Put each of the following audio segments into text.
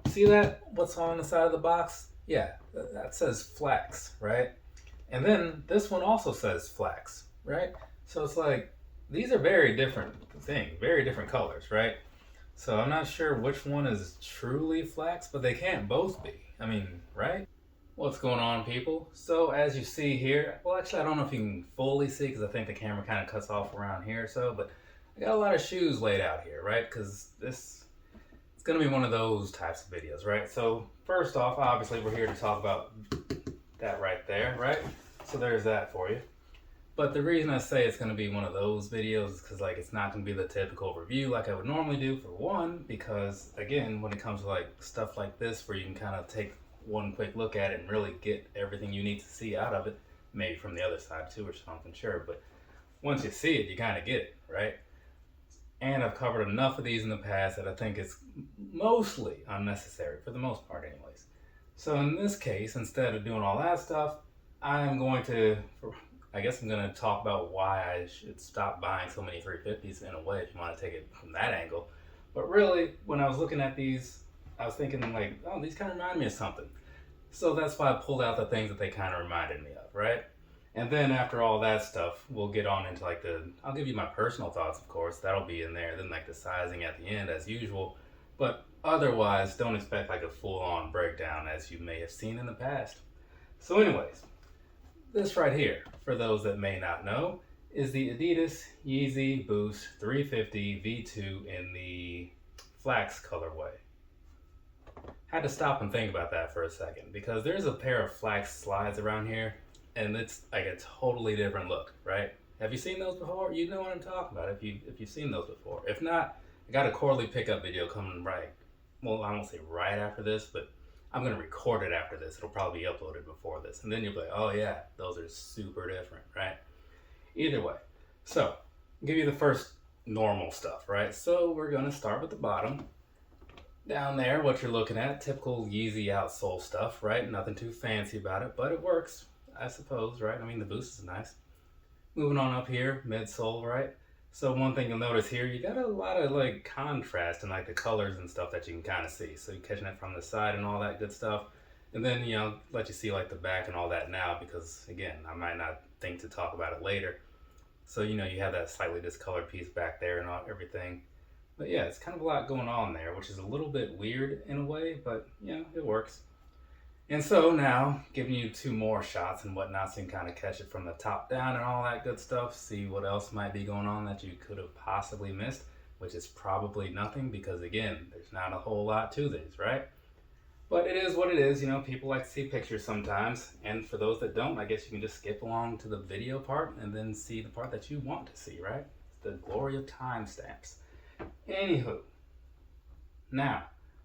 See that? What's on the side of the box? Yeah, that says Flax, right? And then this one also says Flax, right? So it's like these are very different things, very different colors, right? So I'm not sure which one is truly Flax, but they can't both be. I mean, right? What's going on, people? So as you see here, well, actually, I don't know if you can fully see because I think the camera kind of cuts off around here or so, but I got a lot of shoes laid out here, right? Because this it's gonna be one of those types of videos, right? So first off, obviously, we're here to talk about that right there, right? So there's that for you. But the reason I say it's going to be one of those videos is because like it's not going to be the typical review like I would normally do, for one, because again, when it comes to like stuff like this where you can kind of take one quick look at it and really get everything you need to see out of it, maybe from the other side too or something, sure, but once you see it, you kind of get it, right? And I've covered enough of these in the past that I think it's mostly unnecessary, for the most part anyways. So in this case, instead of doing all that stuff, I'm going to, I guess I'm going to talk about why I should stop buying so many 350s in a way, if you want to take it from that angle. But really, when I was looking at these, I was thinking like, oh, these kind of remind me of something. So that's why I pulled out the things that they kind of reminded me of, right? And then after all that stuff, we'll get on into like I'll give you my personal thoughts, of course. That'll be in there. Then like the sizing at the end as usual. But otherwise, don't expect like a full on breakdown as you may have seen in the past. So anyways, this right here, for those that may not know, is the Adidas Yeezy Boost 350 V2 in the Flax colorway. Had to stop and think about that for a second because there's a pair of Flax slides around here and it's like a totally different look, right? Have you seen those before? You know what I'm talking about if you've seen those before. If not, I got a quarterly pickup video coming right. Well, I won't say right after this, but I'm gonna record it after this. It'll probably be uploaded before this, and then you'll be like, oh yeah, those are super different, right? Either way, so I'll give you the first normal stuff, right? So we're gonna start with the bottom. Down there, what you're looking at, typical Yeezy outsole stuff, right? Nothing too fancy about it, but it works, I suppose, right? I mean, the boost is nice. Moving on up here, midsole, right? So one thing you'll notice here, you got a lot of like contrast in like the colors and stuff that you can kind of see. So you're catching it from the side and all that good stuff. And then, let you see like the back and all that now because again, I might not think to talk about it later. So, you have that slightly discolored piece back there and everything. But yeah, it's kind of a lot going on there, which is a little bit weird in a way, but it works. And so now, giving you two more shots and whatnot, so you can kind of catch it from the top down and all that good stuff, see what else might be going on that you could have possibly missed, which is probably nothing because again, there's not a whole lot to these, right? But it is what it is, people like to see pictures sometimes, and for those that don't, I guess you can just skip along to the video part and then see the part that you want to see, right? It's the glory of timestamps. Anywho, now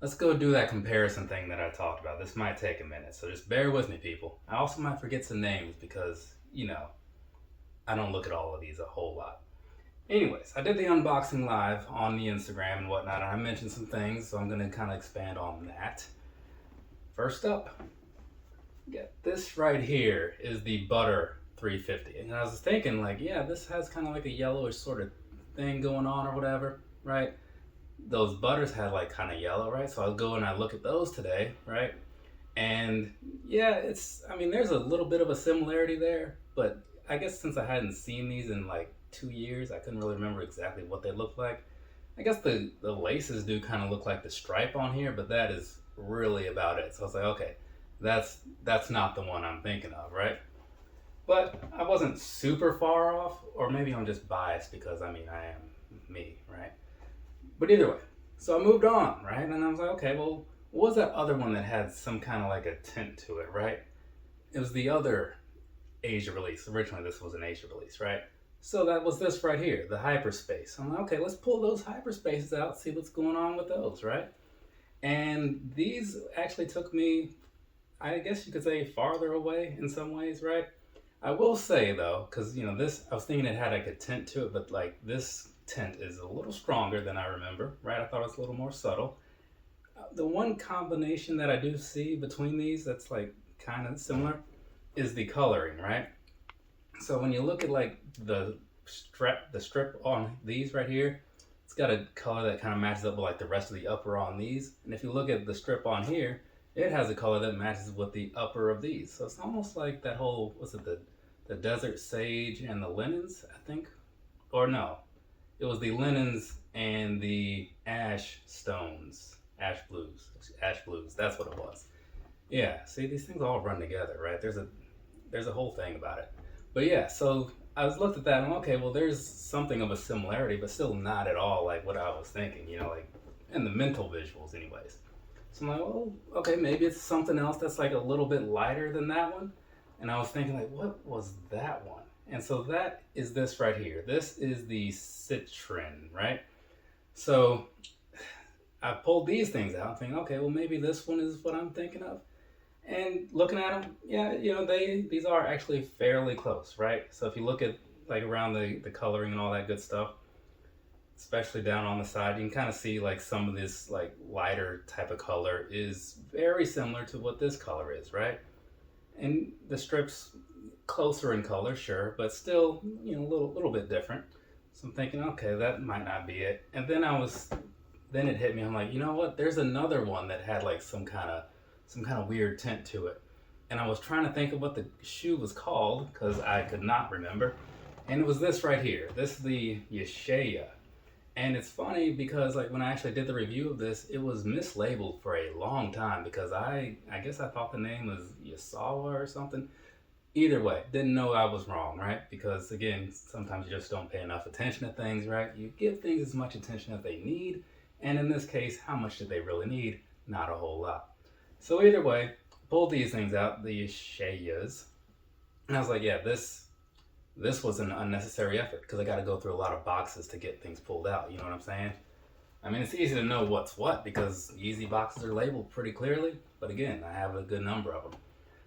let's go do that comparison thing that I talked about. This might take a minute, so just bear with me, people. I also might forget some names because, I don't look at all of these a whole lot. Anyways, I did the unboxing live on the Instagram and whatnot, and I mentioned some things, so I'm going to kind of expand on that. First up, this right here is the Butter 350. And I was thinking, like, yeah, this has kind of like a yellowish sort of thing going on or whatever, right? Those butters had like kind of yellow, right? So I'll go and I look at those today, right? And yeah, there's a little bit of a similarity there, but I guess since I hadn't seen these in like 2 years, I couldn't really remember exactly what they looked like. I guess the laces do kind of look like the stripe on here, but that is really about it. So I was like, okay, that's not the one I'm thinking of, right? But I wasn't super far off, or maybe I'm just biased because I am me, right? But either way, so I moved on, right? And I was like, okay, well, what was that other one that had some kind of like a tint to it, right? It was the other Asia release. Originally, this was an Asia release, right? So that was this right here, the Hyperspace. I'm like, okay, let's pull those Hyperspaces out, see what's going on with those, right? And these actually took me, I guess you could say, farther away in some ways, right? I will say though, because this, I was thinking it had like a tint to it, but like this tint is a little stronger than I remember, right? I thought it was a little more subtle. The one combination that I do see between these that's like kind of similar is the coloring, right? So when you look at like the strip on these right here, it's got a color that kind of matches up with like the rest of the upper on these. And if you look at the strip on here, it has a color that matches with the upper of these. So it's almost like that whole, what's it, the desert sage and the linens, I think? Or no, it was the linens and the ash stones, ash blues. That's what it was. Yeah, see, these things all run together, right? There's a whole thing about it. But yeah, so I was looked at that and okay, well, there's something of a similarity, but still not at all like what I was thinking, like in the mental visuals, anyways. So I'm like, well, okay, maybe it's something else that's like a little bit lighter than that one. And I was thinking, like, what was that one? And so that is this right here. This is the Citrin, right? So I pulled these things out, thinking, okay, well, maybe this one is what I'm thinking of. And looking at them, yeah, these are actually fairly close, right? So if you look at like around the coloring and all that good stuff, especially down on the side, you can kind of see like some of this like lighter type of color is very similar to what this color is, right? And the strips closer in color, sure, but still, a little bit different. So I'm thinking, okay, that might not be it. And then it hit me. I'm like, you know what? There's another one that had like some kind of weird tint to it. And I was trying to think of what the shoe was called because I could not remember. And it was this right here. This is the Yeshaya. And it's funny because like when I actually did the review of this, it was mislabeled for a long time because I guess I thought the name was Yeshaya or something. Either way, didn't know I was wrong, right? Because again, sometimes you just don't pay enough attention to things, right? You give things as much attention as they need. And in this case, how much did they really need? Not a whole lot. So either way, pulled these things out, the Yeshayas, and I was like, yeah, this was an unnecessary effort because I got to go through a lot of boxes to get things pulled out. You know what I'm saying? I mean, it's easy to know what's what because Yeezy boxes are labeled pretty clearly. But again, I have a good number of them.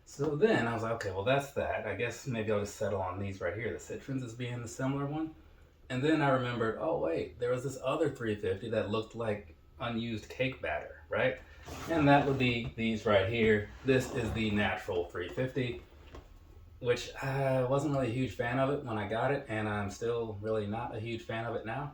So then I was like, okay, well, that's that. I guess maybe I'll just settle on these right here. The Citrins as being the similar one. And then I remembered, oh, wait, there was this other 350 that looked like unused cake batter, right? And that would be these right here. This is the Natural 350, which I wasn't really a huge fan of it when I got it, and I'm still really not a huge fan of it now.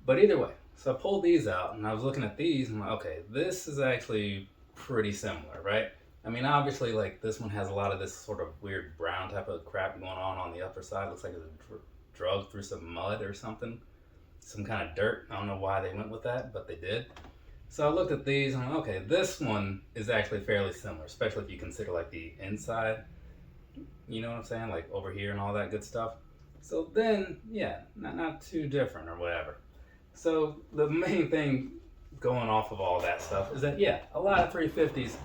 But either way, so I pulled these out, and I was looking at these, and I'm like, okay, this is actually pretty similar, right? I mean, obviously, like, this one has a lot of this sort of weird brown type of crap going on the upper side. Looks like it's drugged through some mud or something. Some kind of dirt. I don't know why they went with that, but they did. So I looked at these and I'm like, okay, this one is actually fairly similar, especially if you consider like the inside, you know what I'm saying? Like over here and all that good stuff. So then, yeah, not too different or whatever. So the main thing going off of all that stuff is that, yeah, a lot of 350s,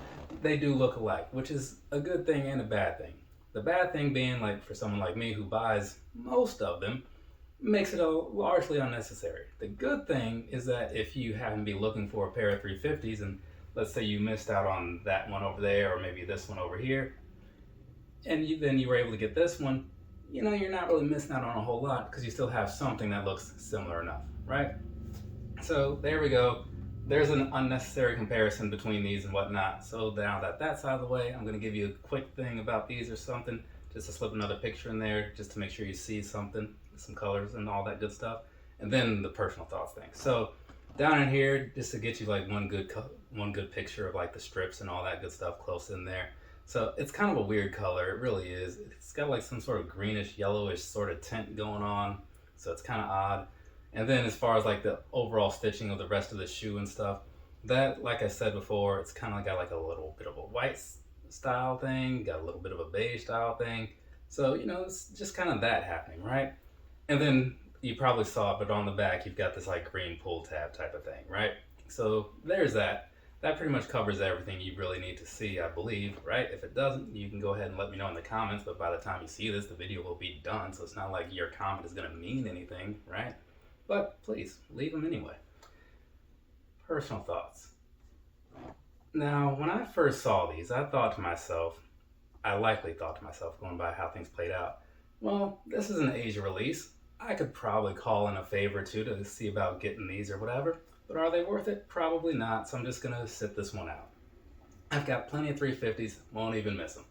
they do look alike, which is a good thing and a bad thing. The bad thing being like for someone like me who buys most of them, makes it largely unnecessary. The good thing is that if you happen to be looking for a pair of 350s and let's say you missed out on that one over there or maybe this one over here, and then you were able to get this one, you're not really missing out on a whole lot because you still have something that looks similar enough, right? So there we go. There's an unnecessary comparison between these and whatnot. So now that that's out of the way, I'm going to give you a quick thing about these or something, just to slip another picture in there, just to make sure you see something, some colors and all that good stuff, and then the personal thoughts thing. So down in here, just to get you like one good picture of like the strips and all that good stuff close in there. So it's kind of a weird color, it really is. It's got like some sort of greenish, yellowish sort of tint going on, so it's kind of odd. And then as far as like the overall stitching of the rest of the shoe and stuff, that, like I said before, it's kind of got like a little bit of a white style thing, got a little bit of a beige style thing. So, it's just kind of that happening, right? And then you probably saw it, but on the back, you've got this like green pull tab type of thing, right? So there's that. That pretty much covers everything you really need to see, I believe, right? If it doesn't, you can go ahead and let me know in the comments, but by the time you see this, the video will be done, so it's not like your comment is going to mean anything, right? But please, leave them anyway. Personal thoughts. Now, when I first saw these, I likely thought to myself, going by how things played out, well, this is an Asia release. I could probably call in a favor or two to see about getting these or whatever, but are they worth it? Probably not, so I'm just going to sit this one out. I've got plenty of 350s, won't even miss them.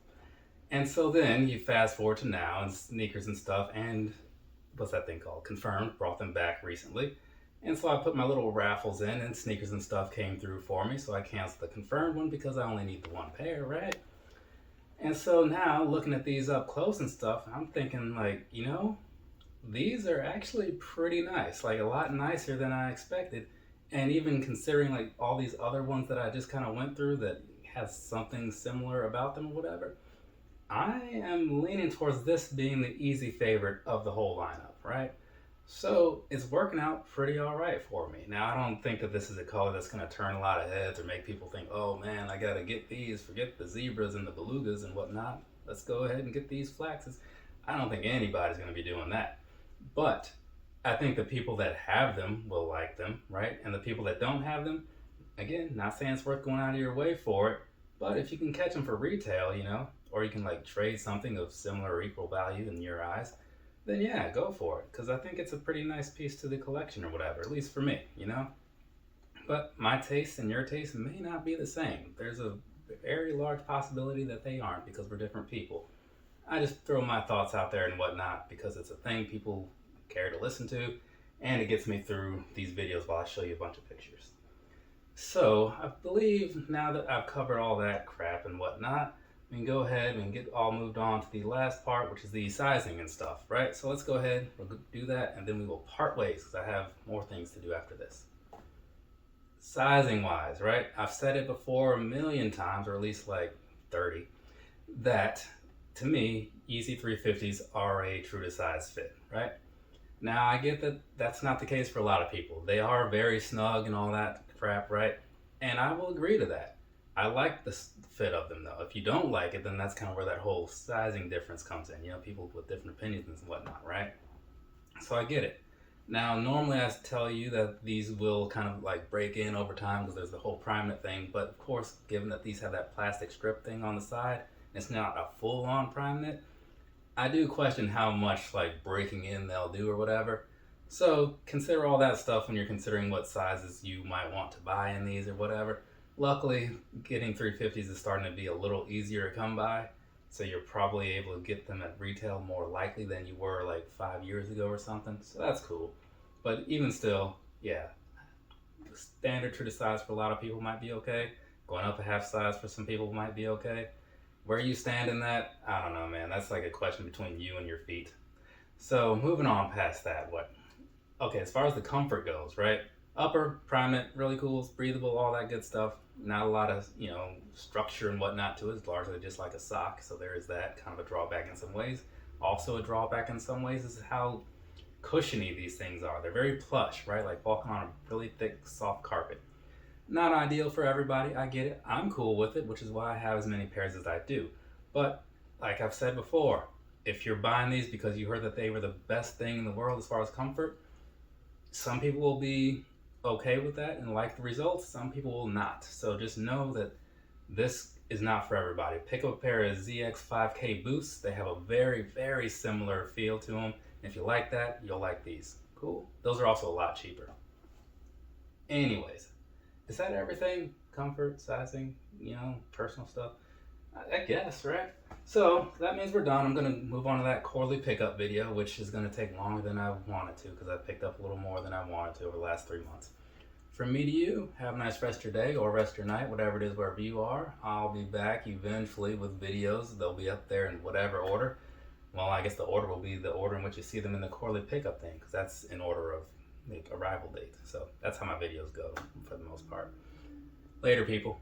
And so then you fast forward to now and sneakers and stuff, and what's that thing called? Confirmed, brought them back recently. And so I put my little raffles in, and sneakers and stuff came through for me. So I canceled the confirmed one because I only need the one pair, right? And so now looking at these up close and stuff, I'm thinking like, these are actually pretty nice, like a lot nicer than I expected. And even considering like all these other ones that I just kind of went through that has something similar about them or whatever, I am leaning towards this being the easy favorite of the whole lineup, right? So it's working out pretty all right for me. Now, I don't think that this is a color that's going to turn a lot of heads or make people think, oh man, I got to get these, forget the zebras and the belugas and whatnot. Let's go ahead and get these flaxes. I don't think anybody's going to be doing that. But I think the people that have them will like them, right? And the people that don't have them, again, not saying it's worth going out of your way for it, but if you can catch them for retail, or you can like trade something of similar or equal value in your eyes, then yeah, go for it. Because I think it's a pretty nice piece to the collection or whatever, at least for me. But my taste and your taste may not be the same. There's a very large possibility that they aren't because we're different people. I just throw my thoughts out there and whatnot because it's a thing people care to listen to, and it gets me through these videos while I show you a bunch of pictures. So I believe now that I've covered all that crap and whatnot, we can go ahead and get all moved on to the last part, which is the sizing and stuff, right? So let's go ahead, we'll do that, and then we will part ways because I have more things to do after this. Sizing wise, right? I've said it before a million times, or at least like 30, that to me, Yeezy 350s are a true to size fit, right? Now, I get that that's not the case for a lot of people. They are very snug and all that crap, right? And I will agree to that. I like the fit of them, though. If you don't like it, then that's kind of where that whole sizing difference comes in. People with different opinions and whatnot, right? So I get it. Now, normally I tell you that these will kind of like break in over time because there's the whole Primeknit thing. But of course, given that these have that plastic strip thing on the side, it's not a full-on Primeknit, I do question how much like breaking in they'll do or whatever. So consider all that stuff when you're considering what sizes you might want to buy in these or whatever. Luckily, getting 350s is starting to be a little easier to come by. So you're probably able to get them at retail more likely than you were like 5 years ago or something. So that's cool. But even still, yeah, the standard true to size for a lot of people might be okay. Going up a half size for some people might be okay. Where you stand in that, I don't know, man. That's like a question between you and your feet. So moving on past that, okay, as far as the comfort goes, right? Upper, Primeknit, really cool, it's breathable, all that good stuff. Not a lot of, structure and whatnot to it. It's largely just like a sock, so there is that kind of a drawback in some ways. Also a drawback in some ways is how cushiony these things are. They're very plush, right? Like walking on a really thick, soft carpet. Not ideal for everybody, I get it. I'm cool with it, which is why I have as many pairs as I do. But, like I've said before, if you're buying these because you heard that they were the best thing in the world as far as comfort, some people will be okay with that and like the results, some people will not. So just know that this is not for everybody. Pick up a pair of ZX5K Boosts. They have a very, very similar feel to them. If you like that, you'll like these. Cool. Those are also a lot cheaper. Anyways, is that everything? Comfort, sizing, personal stuff? I guess, right? So that means we're done. I'm going to move on to that quarterly pickup video, which is going to take longer than I wanted to because I picked up a little more than I wanted to over the last 3 months. From me to you, have a nice rest of your day or rest of your night, whatever it is, wherever you are. I'll be back eventually with videos. They'll be up there in whatever order. Well, I guess the order will be the order in which you see them in the quarterly pickup thing because that's in order of the arrival date. So that's how my videos go for the most part. Later, people.